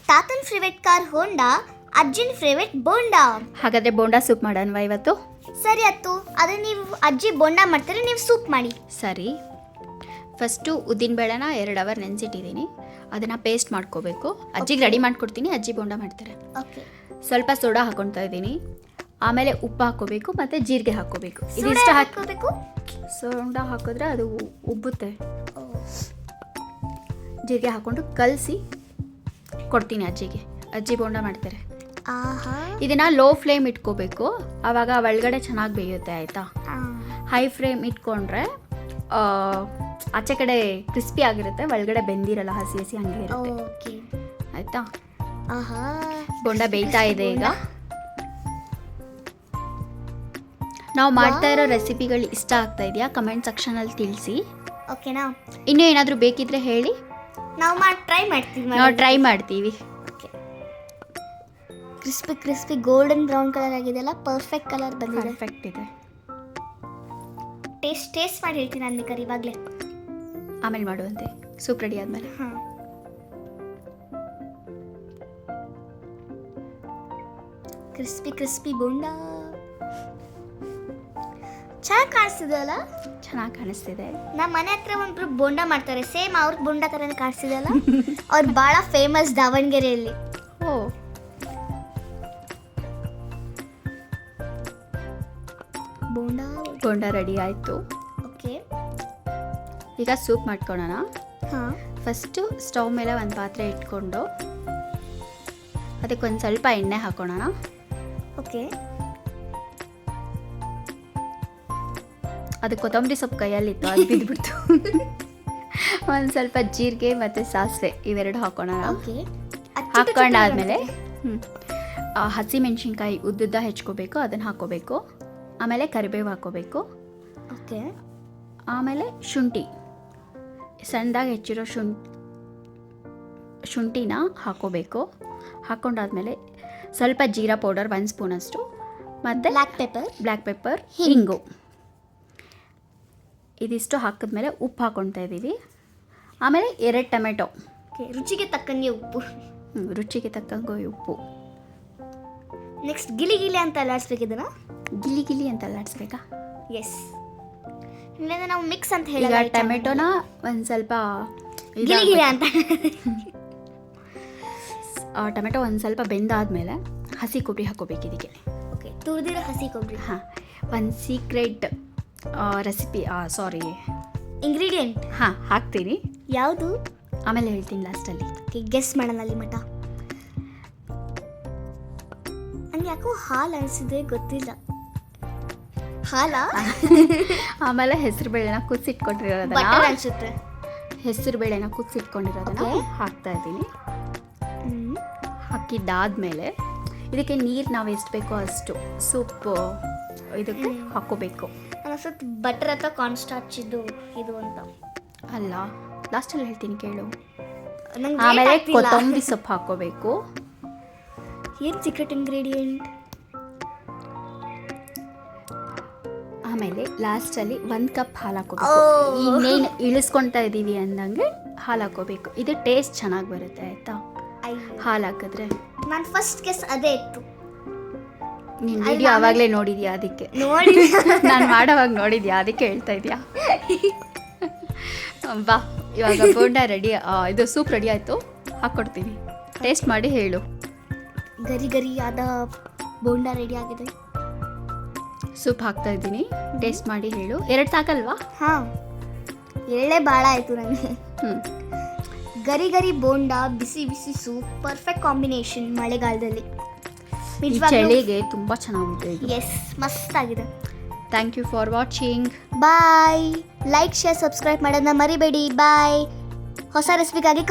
ತಾತನ favourite car ಹೋಂಡಾ, ಅಜ್ಜಿನ favourite bonda. ಹಾಗಾದರೆ bonda soup ಮಾಡೋಣವಾ ಇವತ್ತು? ಸರಿ ಅತ್ತು, ಅದೇ ನೀವು ಅಜ್ಜಿ ಬೋಂಡಾ ಮಾಡ್ತಾರೆ, ನೀವು ಸೂಪ್ ಮಾಡಿ. ಸರಿ, ಫಸ್ಟು ಉದ್ದಿನಬೇಳೆನ 2 ಅವರ್ ನೆನೆಸಿಟ್ಟಿದ್ದೀನಿ. ಅದನ್ನು ಪೇಸ್ಟ್ ಮಾಡ್ಕೋಬೇಕು. ಅಜ್ಜಿಗೆ ರೆಡಿ ಮಾಡಿಕೊಡ್ತೀನಿ, ಅಜ್ಜಿ ಬೋಂಡಾ ಮಾಡ್ತಾರೆ. ಓಕೆ. ಸ್ವಲ್ಪ ಸೋಡಾ ಹಾಕೊಳ್ತಾ ಇದ್ದೀನಿ. ಆಮೇಲೆ ಉಪ್ಪು ಹಾಕ್ಕೋಬೇಕು ಮತ್ತು ಜೀರಿಗೆ ಹಾಕ್ಕೋಬೇಕು. ಇದಿಷ್ಟು ಹಾಕೋಬೇಕು. ಸೋಡಾ ಹಾಕಿದ್ರೆ ಅದು ಉಬ್ಬುತ್ತೆ. ಜೀರಿಗೆ ಹಾಕ್ಕೊಂಡು ಕಲಸಿ ಕೊಡ್ತೀನಿ ಅಜ್ಜಿಗೆ. ಅಜ್ಜಿ ಬೋಂಡಾ ಮಾಡ್ತಾರೆ. ಇದನ್ನು ಲೋ ಫ್ಲೇಮ್ ಇಟ್ಕೋಬೇಕು, ಆವಾಗ ಒಳಗಡೆ ಚೆನ್ನಾಗಿ ಬೇಯುತ್ತೆ. ಆಯಿತಾ? ಹೈ ಫ್ಲೇಮ್ ಇಟ್ಕೊಂಡ್ರೆ ಆಚೆ ಕಡೆ ಕ್ರಿಸ್ಪಿ ಆಗಿರುತ್ತೆ, ಒಳಗಡೆ ಬೆಂದಿರಲ್ಲ, ಹಸಿ ಹಸಿ ಹಂಗೆ ಇರುತ್ತೆ. ಆಯಿತಾ? ಬೋಂಡಾ ಬೇಯ್ತಾ ಇದೆ ಈಗ. ನಾವು ಮಾಡ್ತಾ ಇರೋ ರೆಸಿಪಿಗಳು ಇಷ್ಟ ಆಗ್ತಾ ಇದೆಯಾ? ಕಮೆಂಟ್ ಸೆಕ್ಷನಲ್ಲಿ ತಿಳಿಸಿ. ಓಕೆನಾ? ಇನ್ನೂ ಏನಾದರೂ ಬೇಕಿದ್ರೆ ಹೇಳಿ, ನಾವು ಟ್ರೈ ಮಾಡ್ತೀವಿ. ಕ್ರಿಸ್ಪಿ ಗೋಲ್ಡನ್ ಬ್ರೌನ್ ಕಲರ್ ಆಗಿದೆಯಲ್ಲ, ಪರ್ಫೆಕ್ಟ್ ಕಲರ್ ಬಂದಿದೆ. ಪರ್ಫೆಕ್ಟ್ ಇದೆ. ಟೇಸ್ಟ್ ಮಾಡಿ ಹೇಳ್ತೀನಿ ನಾನು ಇವಾಗಲೇ. ಆಮೇಲೆ ಮಾಡುವಂತೆ, ಸೂಪ್ ರೆಡಿ ಆದಮೇಲೆ. ಕ್ರಿಸ್ಪಿ ಬೋಂಡಾ ಚೆನ್ನಾಗಿ ಕಾಣಿಸ್ತಿದೆ ಅಲ್ಲ? ಚೆನ್ನಾಗಿ ಕಾಣಿಸ್ತಿದೆ. ನಮ್ಮ ಮನೆ ಹತ್ರ ಒಬ್ರು ಬೋಂಡಾ ಮಾಡ್ತಾರೆ, ಸೇಮ್ ಅವ್ರ ಬೋಂಡಾ ಥರನೇ ಕಾಣಿಸ್ತಿದೆ ಅಲ್ಲ? ಅವ್ರು ಭಾಳ ಫೇಮಸ್ ದಾವಣಗೆರೆಯಲ್ಲಿ. ಓ, ಬೋಂಡಾ ರೆಡಿ ಆಯಿತು. ಓಕೆ, ಈಗ ಸೂಪ್ ಮಾಡ್ಕೊಳ್ಳೋಣ. ಹಾಂ, ಫಸ್ಟು ಸ್ಟವ್ ಮೇಲೆ ಒಂದು ಪಾತ್ರೆ ಇಟ್ಕೊಂಡು ಅದಕ್ಕೊಂದು ಸ್ವಲ್ಪ ಎಣ್ಣೆ ಹಾಕೋಣ. ಓಕೆ. ಅದು ಕೊತ್ತಂಬರಿ ಸೊಪ್ಪು ಕೈಯಲ್ಲಿತ್ತು, ಅದು ಬಿದ್ದುಬಿಡ್ತು. ಒಂದು ಸ್ವಲ್ಪ ಜೀರಿಗೆ ಮತ್ತು ಸಾಸಿವೆ ಇವೆರಡು ಹಾಕೋಣ. ಓಕೆ. ಹಾಕ್ಕೊಂಡಾದ್ಮೇಲೆ ಹಸಿ ಮೆಣಸಿನ್ಕಾಯಿ ಉದ್ದುದ್ದ ಹೆಚ್ಕೋಬೇಕು, ಅದನ್ನು ಹಾಕೋಬೇಕು. ಆಮೇಲೆ ಕರಿಬೇವು ಹಾಕೋಬೇಕು. ಓಕೆ. ಆಮೇಲೆ ಶುಂಠಿ, ಸಣ್ಣದಾಗಿ ಹೆಚ್ಚಿರೋ ಶುಂಠಿನ ಹಾಕೋಬೇಕು. ಹಾಕ್ಕೊಂಡಾದ್ಮೇಲೆ ಸ್ವಲ್ಪ ಜೀರಾ ಪೌಡರ್ 1 ಸ್ಪೂನಷ್ಟು, ಮತ್ತು ಬ್ಲ್ಯಾಕ್ ಪೆಪ್ಪರ್, ಹಿಂಗು ಇದಿಷ್ಟು ಹಾಕಿದ್ಮೇಲೆ ಉಪ್ಪು ಹಾಕ್ಕೊಳ್ತಾ ಇದ್ದೀವಿ. ಆಮೇಲೆ 2 ಟೊಮೆಟೊ, ರುಚಿಗೆ ತಕ್ಕಂಗೆ ಉಪ್ಪು. ರುಚಿಗೆ ತಕ್ಕಂಗೆ ಉಪ್ಪು. ನೆಕ್ಸ್ಟ್ ಗಿಲಿ ಅಂತ ಅಲ್ಲಾಡಿಸ್ಬೇಕು. ಇದನ್ನು ಗಿಲಿ ಅಂತ ಅಲ್ಲಾಡಿಸ್ಬೇಕಾ? ಎಸ್. ಇಲ್ಲಿಂದ ನಾವು ಮಿಕ್ಸ್ ಅಂತ ಹೇಳಿ ಈಗ ಟೊಮೆಟೊನ ಒಂದು ಸ್ವಲ್ಪ ಗಿಲಿ ಅಂತ ಟೊಮೆಟೊ ಒಂದು ಸ್ವಲ್ಪ ಬೆಂದಾದ್ಮೇಲೆ ಹಸಿ ಕೊಬ್ಬರಿ ಹಾಕೋಬೇಕು ಇದಕ್ಕೆ. ಓಕೆ, ತುರಿದಿರೋ ಹಸಿ ಕೊಬ್ಬರಿ. ಹಾಂ, ಒಂದು ಸೀಕ್ರೆಟ್ ರೆಸಿಪಿ, ಇಂಗ್ರೀಡಿಯೆಂಟ್ ಹಾಕ್ತೀನಿ. ಯಾವುದು? ಆಮೇಲೆ ಹೇಳ್ತೀನಿ ಲಾಸ್ಟಲ್ಲಿ. ಗೆಸ್ ಮಾಡೋಣ ಅಲ್ಲಿ ಮಟ. ನನಗೆ ಯಾಕೋ ಹಾಲು ಅನಿಸಿದೆ, ಗೊತ್ತಿಲ್ಲ. ಹಾಲಾ? ಆಮೇಲೆ ಹೆಸರುಬೇಳೆನ ಕುದಿಸಿಟ್ಕೊಂಡಿರೋದನ್ನ ಅನಿಸುತ್ತೆ. ಹೆಸರುಬೇಳೆನ ಕುದಿಸಿಟ್ಕೊಂಡಿರೋದನ್ನ ಹಾಕ್ತಾ ಇದ್ದೀನಿ. ಹಾಕಿದ್ದಾದ್ಮೇಲೆ ಇದಕ್ಕೆ ನೀರು ನಾವು ಎಷ್ಟು ಬೇಕೋ ಅಷ್ಟು ಸೂಪ್ ಇದಕ್ಕೆ ಹಾಕೋಬೇಕು. ಅನ್ಸುತ್ತೆ ಬಟರ್ ಅಥವಾ ಕಾರ್ನ್ ಸ್ಟಾರ್ಚ್ ಇದು ಅಂತ ಅಲ್ಲ, ಲಾಸ್ಟಲ್ಲಿ ಹೇಳ್ತೀನಿ ಕೇಳು. ಆಮೇಲೆ ಕೊತ್ತಂಬರಿ ಸೊಪ್ಪು ಹಾಕೋಬೇಕು. ಏನು ಸೀಕ್ರೆಟ್ ಇಂಗ್ರೀಡಿಯೆಂಟ್? ಆಮೇಲೆ ಲಾಸ್ಟಲ್ಲಿ 1 ಕಪ್ ಹಾಲು ಹಾಕೋಬೇಕು. ಇನ್ನೇನು ಇಳಿಸ್ಕೊಳ್ತಾ ಇದ್ದೀವಿ ಅಂದಂಗೆ ಹಾಲು ಹಾಕೋಬೇಕು. ಇದು ಟೇಸ್ಟ್ ಚೆನ್ನಾಗಿ ಬರುತ್ತೆ. ಆಯಿತಾ? ಹಾಲು ಹಾಕಿದ್ರೆ. ನಾನು ಫಸ್ಟ್ ಗೆಸ್ ಅದೇ ಇತ್ತು. ನೀನು ವಿಡಿಯೋ ಆವಾಗಲೇ ನೋಡಿದ್ಯಾ? ಅದಕ್ಕೆ ನೋಡಿ ನಾನು ಮಾಡೋವಾಗ ನೋಡಿದ್ಯಾ? ಅದಕ್ಕೆ ಹೇಳ್ತಾ ಇದೆಯಾ? ಬಾ, ಇವಾಗ ಬೋಂಡಾ ರೆಡಿ, ಇದು ಸೂಪ್ ರೆಡಿ ಆಯಿತು. ಹಾಕ್ಕೊಡ್ತೀನಿ, ಟೇಸ್ಟ್ ಮಾಡಿ ಹೇಳು. ಗರಿ ಆದ ಬೋಂಡಾ ರೆಡಿ ಆಗಿದೆ. ಸೂಪ್ ಹಾಕ್ತಾ ಇದ್ದೀನಿ, ಟೇಸ್ಟ್ ಮಾಡಿ ಹೇಳು. 2 ಸಾಕಲ್ವಾ? ಹಾಂ, 2 ಭಾಳ ಆಯಿತು ನನಗೆ. ಗರಿ ಬೋಂಡಾ, ಬಿಸಿ ಸೂಪ್, ಪರ್ಫೆಕ್ಟ್ ಕಾಂಬಿನೇಷನ್ ಮಳೆಗಾಲದಲ್ಲಿ. ಚಳಿಗೆ ತುಂಬ ಚೆನ್ನಾಗಿದೆ. ಎಸ್, ಮಸ್ತ್ ಆಗಿದೆ. Thank you for watching. Bye. Like, share, subscribe ಮಾಡೋದನ್ನ ಮರಿಬೇಡಿ. ಬಾಯ್. ಹೊಸ ರೆಸಿಪಿಗಾಗಿ